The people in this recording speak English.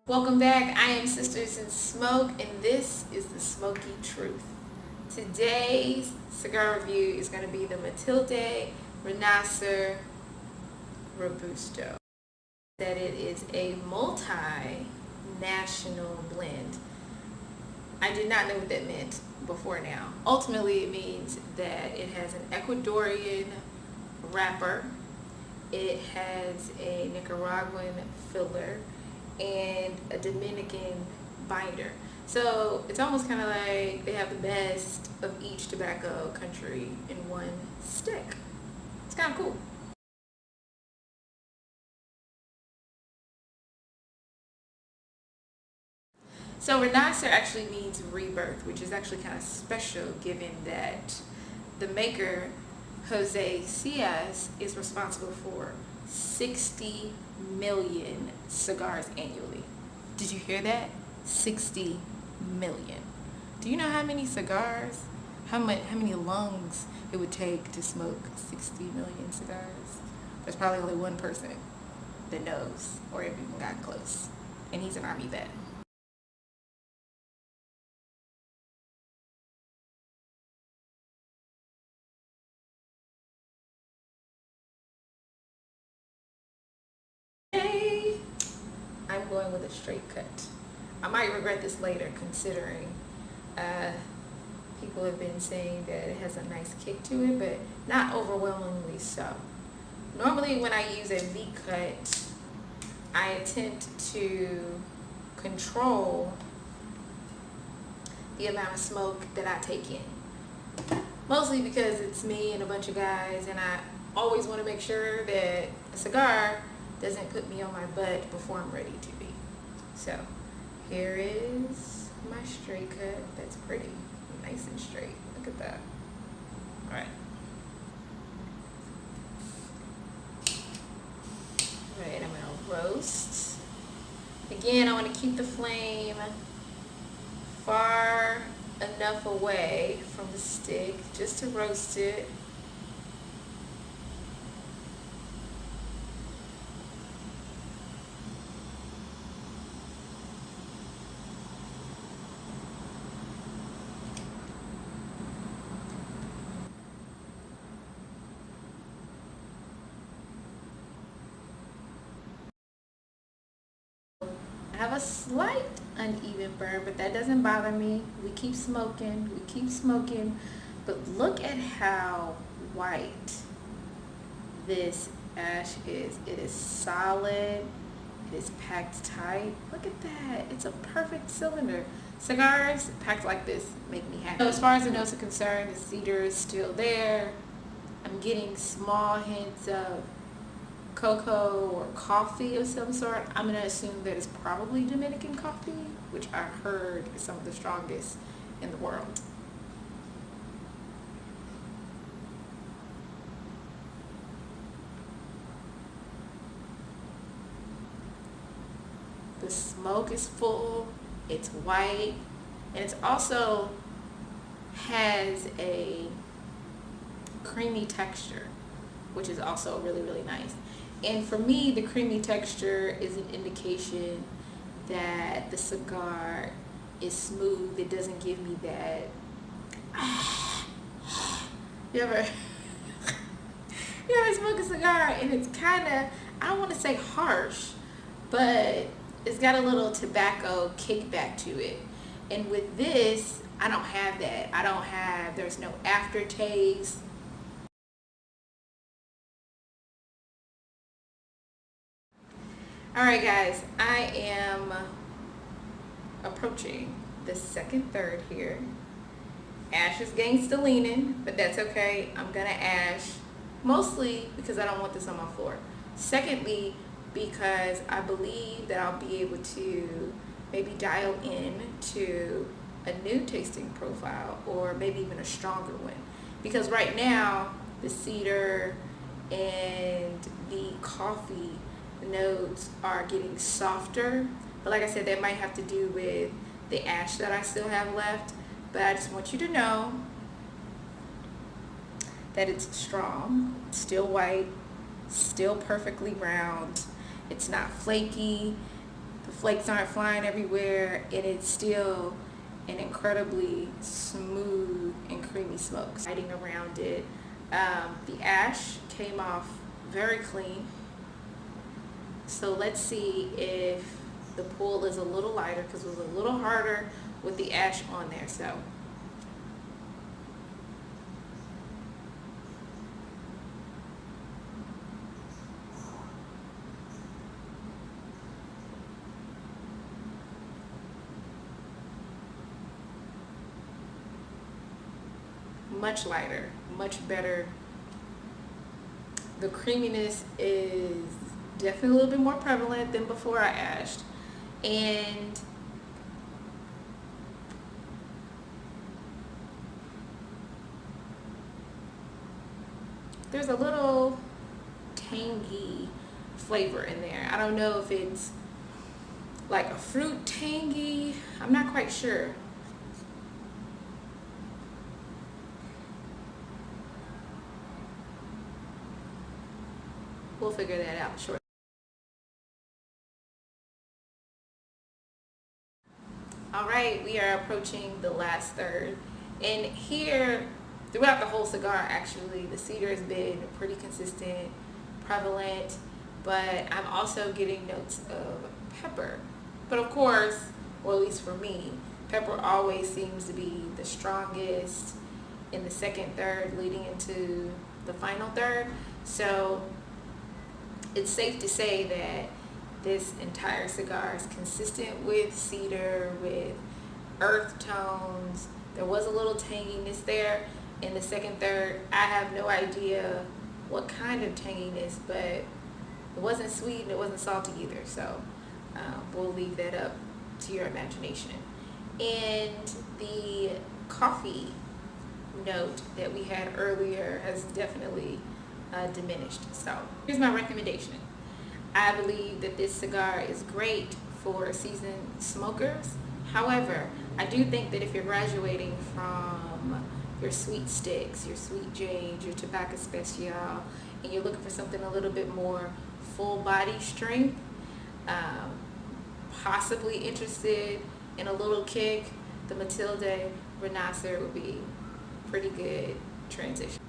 Welcome back. I am Sisters in Smoke, and this is the Smoky Truth. Today's cigar review is going to be the Matilde Renacer Robusto. That it is a multi-national blend. I did not know what that meant before now. Ultimately, it means that it has an Ecuadorian wrapper, it has a Nicaraguan filler, and a Dominican binder. So it's almost kind of like they have the best of each tobacco country in one stick. It's kind of cool. So Renacer actually means rebirth, which is actually kind of special given that the maker, Jose Ciaz, is responsible for 60 million cigars annually. Did you hear that? 60 million. Do you know how many cigars, how many lungs it would take to smoke 60 million cigars? There's probably only one person that knows or even got close, and he's an Army vet. Today, I'm going with a straight cut. I might regret this later considering people have been saying that it has a nice kick to it, but not overwhelmingly so. Normally when I use a V-cut, I attempt to control the amount of smoke that I take in. Mostly because it's me and a bunch of guys, and I always want to make sure that a cigar doesn't put me on my butt before I'm ready to be. So here is my straight cut. That's pretty nice and straight. Look at that. All right. All right, I'm gonna roast. Again, I want to keep the flame far enough away from the stick just to roast it. I have a slight uneven burn, but that doesn't bother me. We keep smoking, but look at how white this ash is. It is solid, it is packed tight. Look at that, it's a perfect cylinder. Cigars packed like this make me happy. So as far as the notes are concerned, the cedar is still there. I'm getting small hints of cocoa or coffee of some sort. I'm going to assume that it's probably Dominican coffee, which I heard is some of the strongest in the world. The smoke is full, it's white, and it's also has a creamy texture, which is also really, really nice. And for me, the creamy texture is an indication that the cigar is smooth. It doesn't give me that you ever smoke a cigar and it's kind of, I don't want to say harsh, but it's got a little tobacco kickback to it. And with this, I don't have that. There's no aftertaste. Alright guys, I am approaching the second third here. Ash is gangsta leaning, but that's okay. I'm gonna ash, mostly because I don't want this on my floor. Secondly, because I believe that I'll be able to maybe dial in to a new tasting profile, or maybe even a stronger one. Because right now, the cedar and the coffee notes are getting softer, but like I said, that might have to do with the ash that I still have left. But I just want you to know that it's strong, it's still white, still perfectly round, it's not flaky. The flakes aren't flying everywhere, and it's still an incredibly smooth and creamy smoke. Lighting around it, the ash came off very clean. So let's see if the pull is a little lighter, because it was a little harder with the ash on there. So much lighter, much better. The creaminess is definitely a little bit more prevalent than before I ashed, and there's a little tangy flavor in there. I don't know if it's like a fruit tangy, I'm not quite sure. We'll figure that out shortly. All right, we are approaching the last third. And here, throughout the whole cigar, actually, the cedar has been pretty consistent, prevalent, but I'm also getting notes of pepper. But of course, or at least for me, pepper always seems to be the strongest in the second third leading into the final third. So it's safe to say that this entire cigar is consistent with cedar, with earth tones. There was a little tanginess there in the second third. I have no idea what kind of tanginess, but it wasn't sweet and it wasn't salty either. So we'll leave that up to your imagination. And the coffee note that we had earlier has definitely diminished. So here's my recommendation. I believe that this cigar is great for seasoned smokers. However, I do think that if you're graduating from your sweet sticks, your sweet jade, your tobacco especial, and you're looking for something a little bit more full body strength, possibly interested in a little kick, the Matilde Renacer would be pretty good transition.